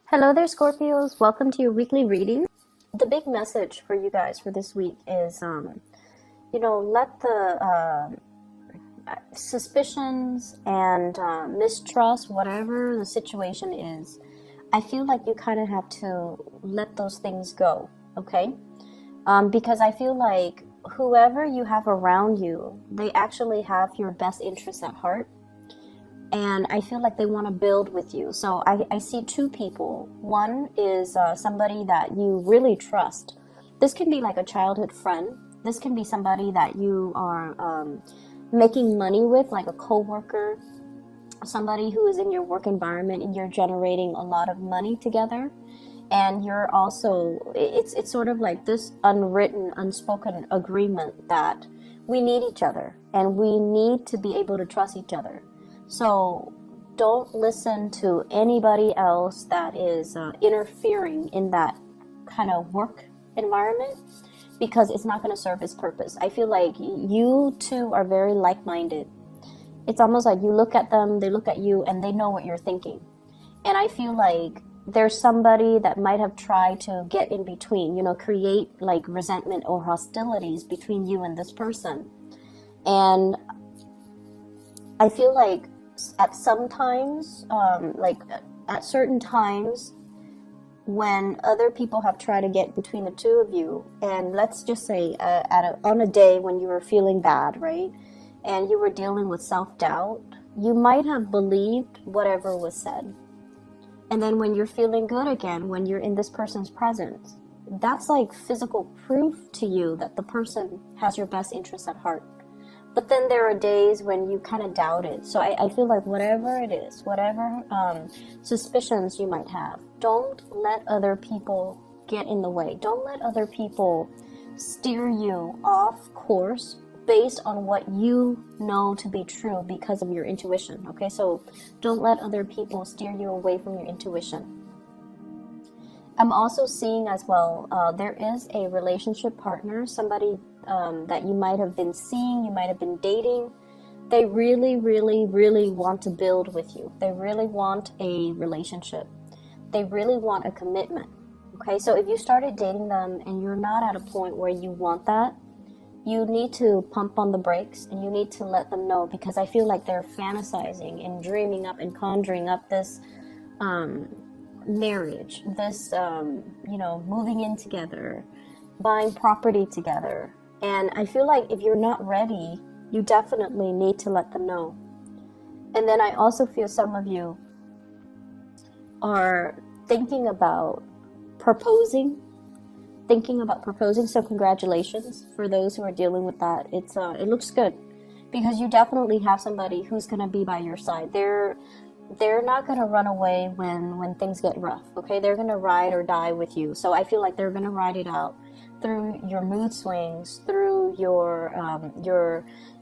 Hello there, Scorpios. Welcome to your weekly reading. The big message for you guys for this week is, let the suspicions and mistrust, whatever the situation is, I feel like you kind of have to let those things go, okay? Because I feel like whoever you have around you, they actually have your best interests at heart. And I feel like they want to build with you. So I see two people. One is somebody that you really trust. This can be like a childhood friend. This can be somebody that you are making money with, like a coworker, somebody who is in your work environment and you're generating a lot of money together. And you're also, it's sort of like this unwritten, unspoken agreement that we need each other and we need to be able to trust each other. So don't listen to anybody else that is interfering in that kind of work environment, because it's not going to serve its purpose. I feel like you two are very like-minded. It's almost like you look at them, they look at you, and they know what you're thinking. And I feel like there's somebody that might have tried to get in between, create like resentment or hostilities between you and this person. And I feel like at some times, at certain times, when other people have tried to get between the two of you, and let's just say on a day when you were feeling bad, right, and you were dealing with self-doubt, you might have believed whatever was said. And then when you're feeling good again, when you're in this person's presence, that's like physical proof to you that the person has your best interests at heart. But then there are days when you kind of doubt it. So I feel like whatever it is, whatever suspicions you might have, don't let other people get in the way. Don't let other people steer you off course based on what you know to be true because of your intuition. Okay, so don't let other people steer you away from your intuition. I'm also seeing as well, there is a relationship partner, somebody that you might have been seeing, you might have been dating. They really, really, really want to build with you. They really want a relationship. They really want a commitment. Okay, so if you started dating them and you're not at a point where you want that, you need to pump on the brakes and you need to let them know, because I feel like they're fantasizing and dreaming up and conjuring up this marriage, this, moving in together, buying property together. And I feel like if you're not ready, you definitely need to let them know. And then I also feel some of you are thinking about proposing. So congratulations for those who are dealing with that. It looks good, because you definitely have somebody who's going to be by your side. They're not going to run away when things get rough, okay? They're going to ride or die with you. So I feel like they're going to ride it out through your mood swings, through your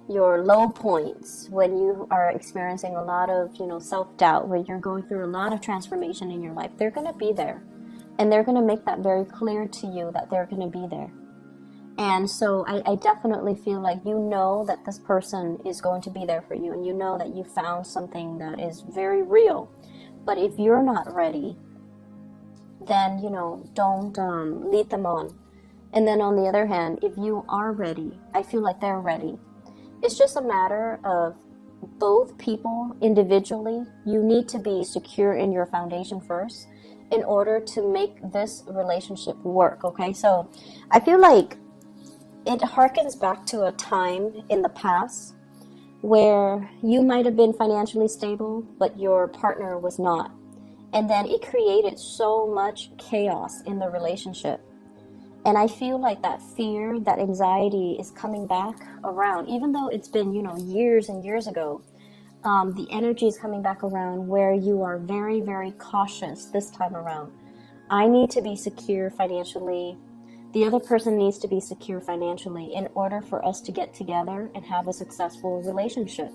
low points, when you are experiencing a lot of, self-doubt, when you're going through a lot of transformation in your life. They're going to be there. And they're going to make that very clear to you that they're going to be there. And so I definitely feel like you know that this person is going to be there for you, and you know that you found something that is very real. But if you're not ready, then, don't lead them on. And then on the other hand, if you are ready, I feel like they're ready. It's just a matter of both people individually. You need to be secure in your foundation first in order to make this relationship work, okay? So I feel like it harkens back to a time in the past where you might have been financially stable, but your partner was not. And then it created so much chaos in the relationship. And I feel like that fear, that anxiety is coming back around, even though it's been, years and years ago. The energy is coming back around where you are very, very cautious this time around. I need to be secure financially. The other person needs to be secure financially in order for us to get together and have a successful relationship.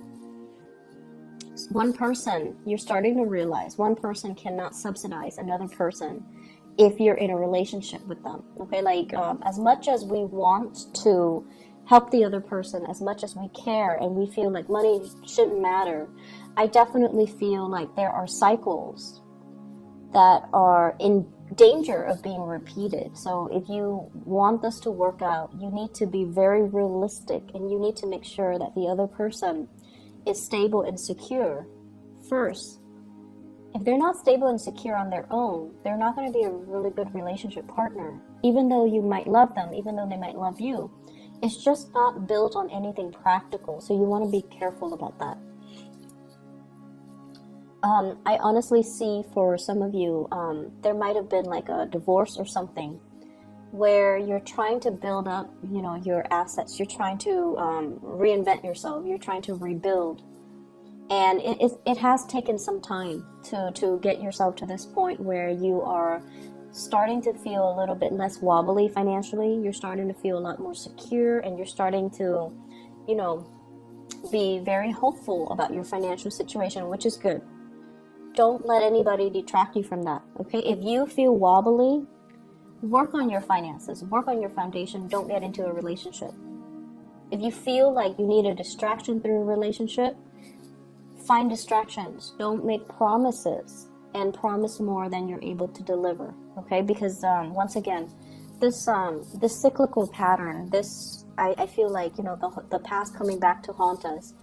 One person, you're starting to realize, one person cannot subsidize another person if you're in a relationship with them. Okay, as much as we want to help the other person, as much as we care and we feel like money shouldn't matter, I definitely feel like there are cycles that are in danger of being repeated. So if you want this to work out, you need to be very realistic, and you need to make sure that the other person is stable and secure first. If they're not stable and secure on their own, they're not going to be a really good relationship partner. Even though you might love them, even though they might love you, it's just not built on anything practical. So you want to be careful about that. I honestly see for some of you, there might have been like a divorce or something where you're trying to build up, you know, your assets. You're trying to reinvent yourself. You're trying to rebuild. And it has taken some time to get yourself to this point where you are starting to feel a little bit less wobbly financially. You're starting to feel a lot more secure, and you're starting to, you know, be very hopeful about your financial situation, which is good. Don't let anybody detract you from that, okay? If you feel wobbly, work on your finances, work on your foundation. Don't get into a relationship. If you feel like you need a distraction through a relationship, find distractions. Don't make promises and promise more than you're able to deliver, okay? Because once again, this cyclical pattern, I feel like, you know, the past coming back to haunt us.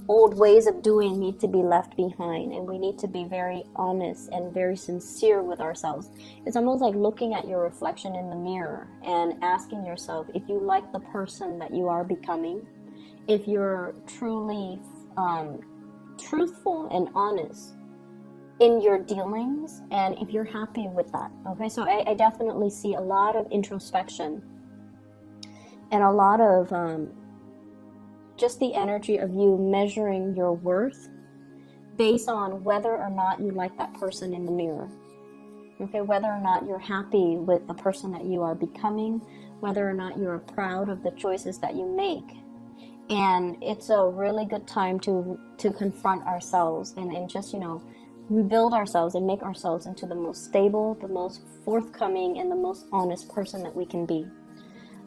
Old ways of doing need to be left behind, and we need to be very honest and very sincere with ourselves. It's almost like looking at your reflection in the mirror and asking yourself if you like the person that you are becoming, if you're truly truthful and honest in your dealings, and if you're happy with that. Okay, so I definitely see a lot of introspection and a lot of just the energy of you measuring your worth based on whether or not you like that person in the mirror. Okay, whether or not you're happy with the person that you are becoming, whether or not you're proud of the choices that you make. And it's a really good time to confront ourselves and just, you know, rebuild ourselves and make ourselves into the most stable, the most forthcoming, and the most honest person that we can be.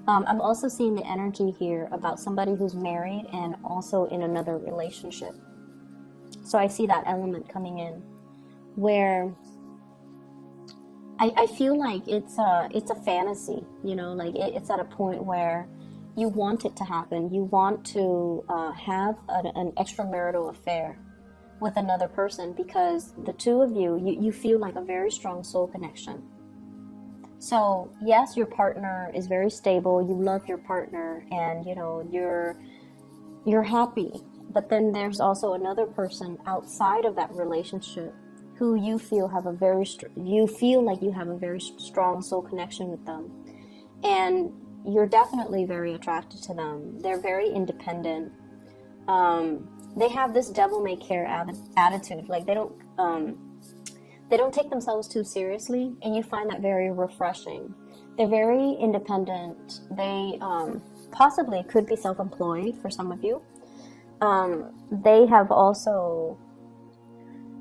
I'm also seeing the energy here about somebody who's married and also in another relationship. So I see that element coming in where I feel like it's a fantasy, you know, like it's at a point where you want it to happen. You want to have an extramarital affair with another person because the two of you feel like a very strong soul connection. So yes, your partner is very stable, you love your partner, and you know you're happy, but then there's also another person outside of that relationship who you feel like you have a very strong soul connection with them, and you're definitely very attracted to them. They're very independent. They have this devil may care attitude, like they don't take themselves too seriously, and you find that very refreshing. They're very independent. They possibly could be self-employed for some of you. They have also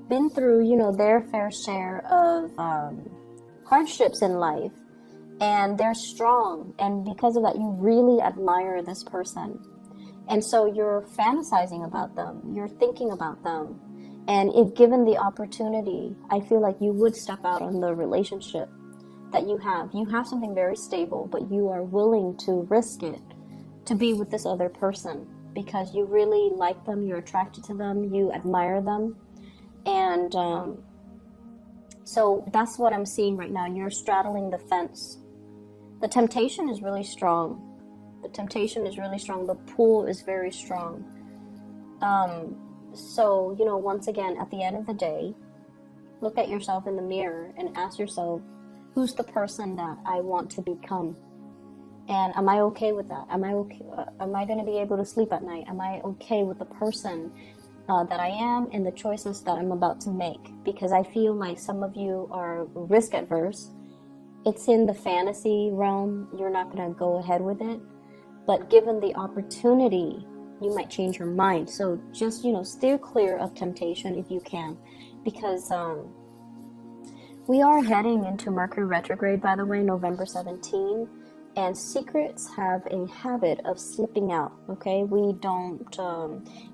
been through, you know, their fair share of hardships in life, and they're strong, and because of that, you really admire this person. And so you're fantasizing about them, you're thinking about them. And if given the opportunity, I feel like you would step out on the relationship that you have. You have something very stable, but you are willing to risk it to be with this other person because you really like them, you're attracted to them, you admire them. And so that's what I'm seeing right now. You're straddling the fence. The temptation is really strong. The temptation is really strong. The pull is very strong. So, you know, once again, at the end of the day, look at yourself in the mirror and ask yourself, who's the person that I want to become? And am I okay with that? Am I okay? Am I going to be able to sleep at night? Am I okay with the person that I am and the choices that I'm about to make? Because I feel like some of you are risk adverse. It's in the fantasy realm. You're not going to go ahead with it. But given the opportunity, you might change your mind. So just, you know, steer clear of temptation if you can, because we are heading into Mercury retrograde, by the way, November 17, and secrets have a habit of slipping out. Okay, we don't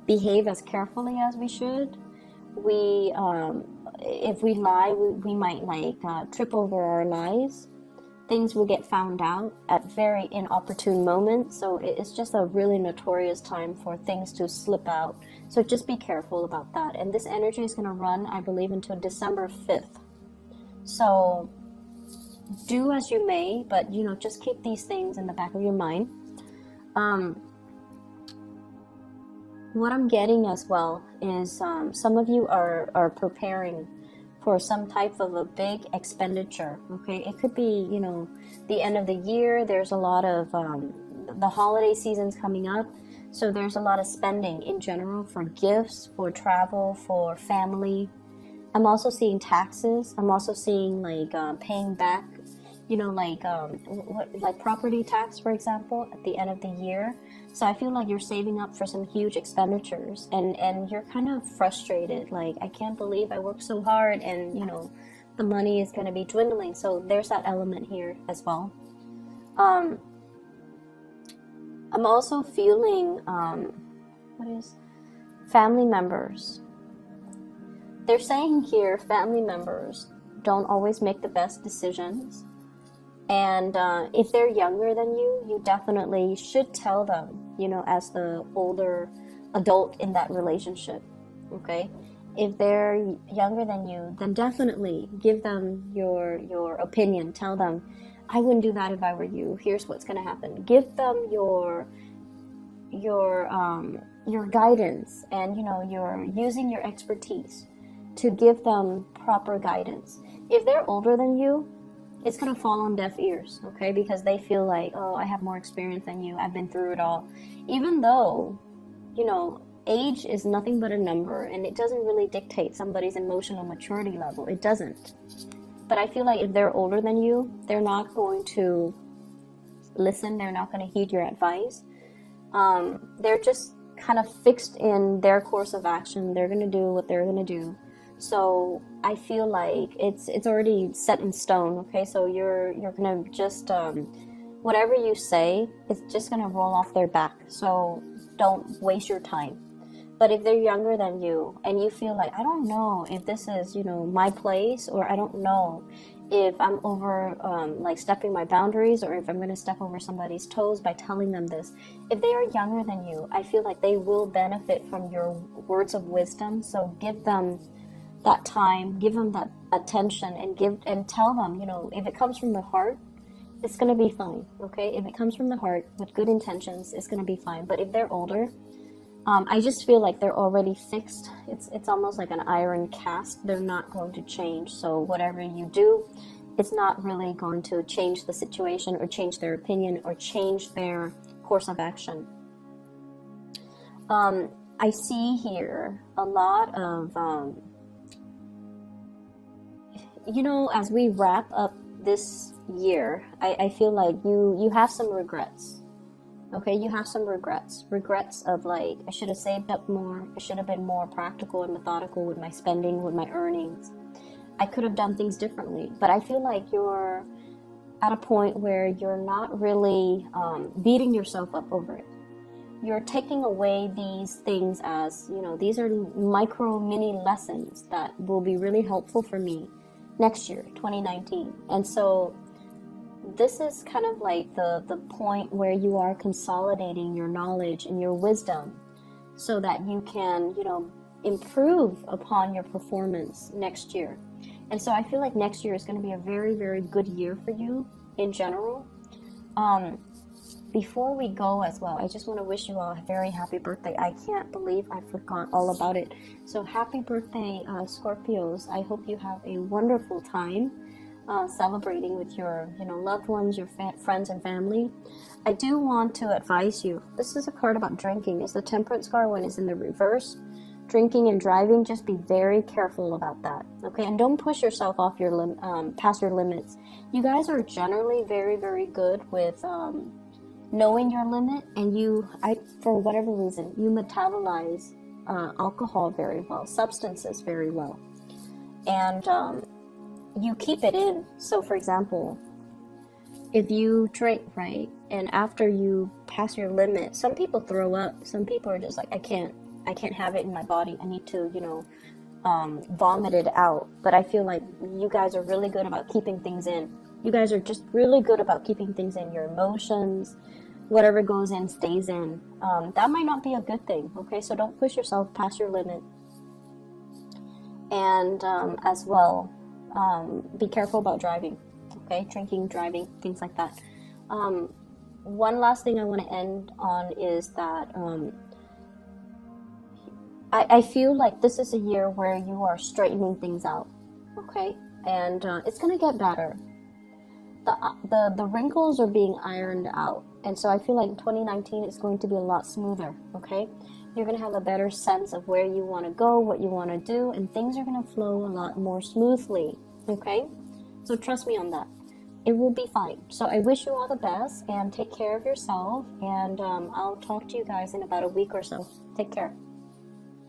behave as carefully as we should. We if we lie, we might like trip over our lies. Things will get found out at very inopportune moments. So it's just a really notorious time for things to slip out. So just be careful about that. And this energy is going to run, I believe, until December 5th. So do as you may, but you know, just keep these things in the back of your mind. What I'm getting as well is some of you are preparing for some type of a big expenditure. Okay, it could be, you know, the end of the year. There's a lot of the holiday season's coming up, so there's a lot of spending in general for gifts, for travel, for family. I'm also seeing taxes. I'm also seeing like paying back, you know, like property tax, for example, at the end of the year. So I feel like you're saving up for some huge expenditures, and you're kind of frustrated. Like, I can't believe I worked so hard, and you know, the money is going to be dwindling. So there's that element here as well. I'm also feeling family members. They're saying here, family members don't always make the best decisions. And if they're younger than you, you definitely should tell them, you know, as the older adult in that relationship, okay? If they're younger than you, then definitely give them your opinion. Tell them, I wouldn't do that if I were you. Here's what's going to happen. Give them your guidance, and, you know, you're using your expertise to give them proper guidance. If they're older than you, it's going to fall on deaf ears, okay? Because they feel like, oh, I have more experience than you. I've been through it all. Even though, you know, age is nothing but a number, and it doesn't really dictate somebody's emotional maturity level. It doesn't. But I feel like if they're older than you, they're not going to listen. They're not going to heed your advice. They're just kind of fixed in their course of action. They're going to do what they're going to do. So I feel like it's already set in stone, okay? So you're gonna just whatever you say, it's just gonna roll off their back. So don't waste your time. But if they're younger than you and you feel like, I don't know if this is, you know, my place, or I don't know if I'm over like stepping my boundaries, or if I'm gonna step over somebody's toes by telling them this. If they are younger than you, I feel like they will benefit from your words of wisdom. So give them that time, give them that attention, and tell them, you know, if it comes from the heart, it's going to be fine, okay? If it comes from the heart with good intentions, it's going to be fine. But if they're older, I just feel like they're already fixed. It's almost like an iron cast. They're not going to change. So whatever you do, it's not really going to change the situation, or change their opinion, or change their course of action. I see here a lot of you know, as we wrap up this year, I feel like you have some regrets. Okay, you have some regrets of like, I should have saved up more. I should have been more practical and methodical with my spending, with my earnings. I could have done things differently. But I feel like you're at a point where you're not really beating yourself up over it. You're taking away these things as, you know, these are micro mini lessons that will be really helpful for me next year, 2019. And so this is kind of like the point where you are consolidating your knowledge and your wisdom so that you can, you know, improve upon your performance next year. And so I feel like next year is going to be a very, very good year for you in general. Before we go as well, I just want to wish you all a very happy birthday. I can't believe I forgot all about it. So happy birthday, Scorpios. I hope you have a wonderful time celebrating with your, you know, loved ones, your friends and family. I do want to advise you, this is a card about drinking. It's the Temperance card when it's in the reverse. Drinking and driving, just be very careful about that, okay? And don't push yourself off your past your limits. You guys are generally very, very good with knowing your limit, and for whatever reason, you metabolize alcohol very well, substances very well, and you keep it in. So for example, if you drink, right, and after you pass your limit, some people throw up. Some people are just like, I can't have it in my body. I need to, you know, vomit it out. But I feel like you guys are really good about keeping things in. You guys are just really good about keeping things in. Your emotions, whatever goes in stays in. That might not be a good thing, okay? So don't push yourself past your limit. And as well, be careful about driving, okay? Drinking, driving, things like that. One last thing I want to end on is that I feel like this is a year where you are straightening things out, okay? And it's going to get better. The wrinkles are being ironed out. And so I feel like 2019 is going to be a lot smoother, okay? You're going to have a better sense of where you want to go, what you want to do, and things are going to flow a lot more smoothly, okay? So trust me on that. It will be fine. So I wish you all the best, and take care of yourself, and I'll talk to you guys in about a week or so. Take care.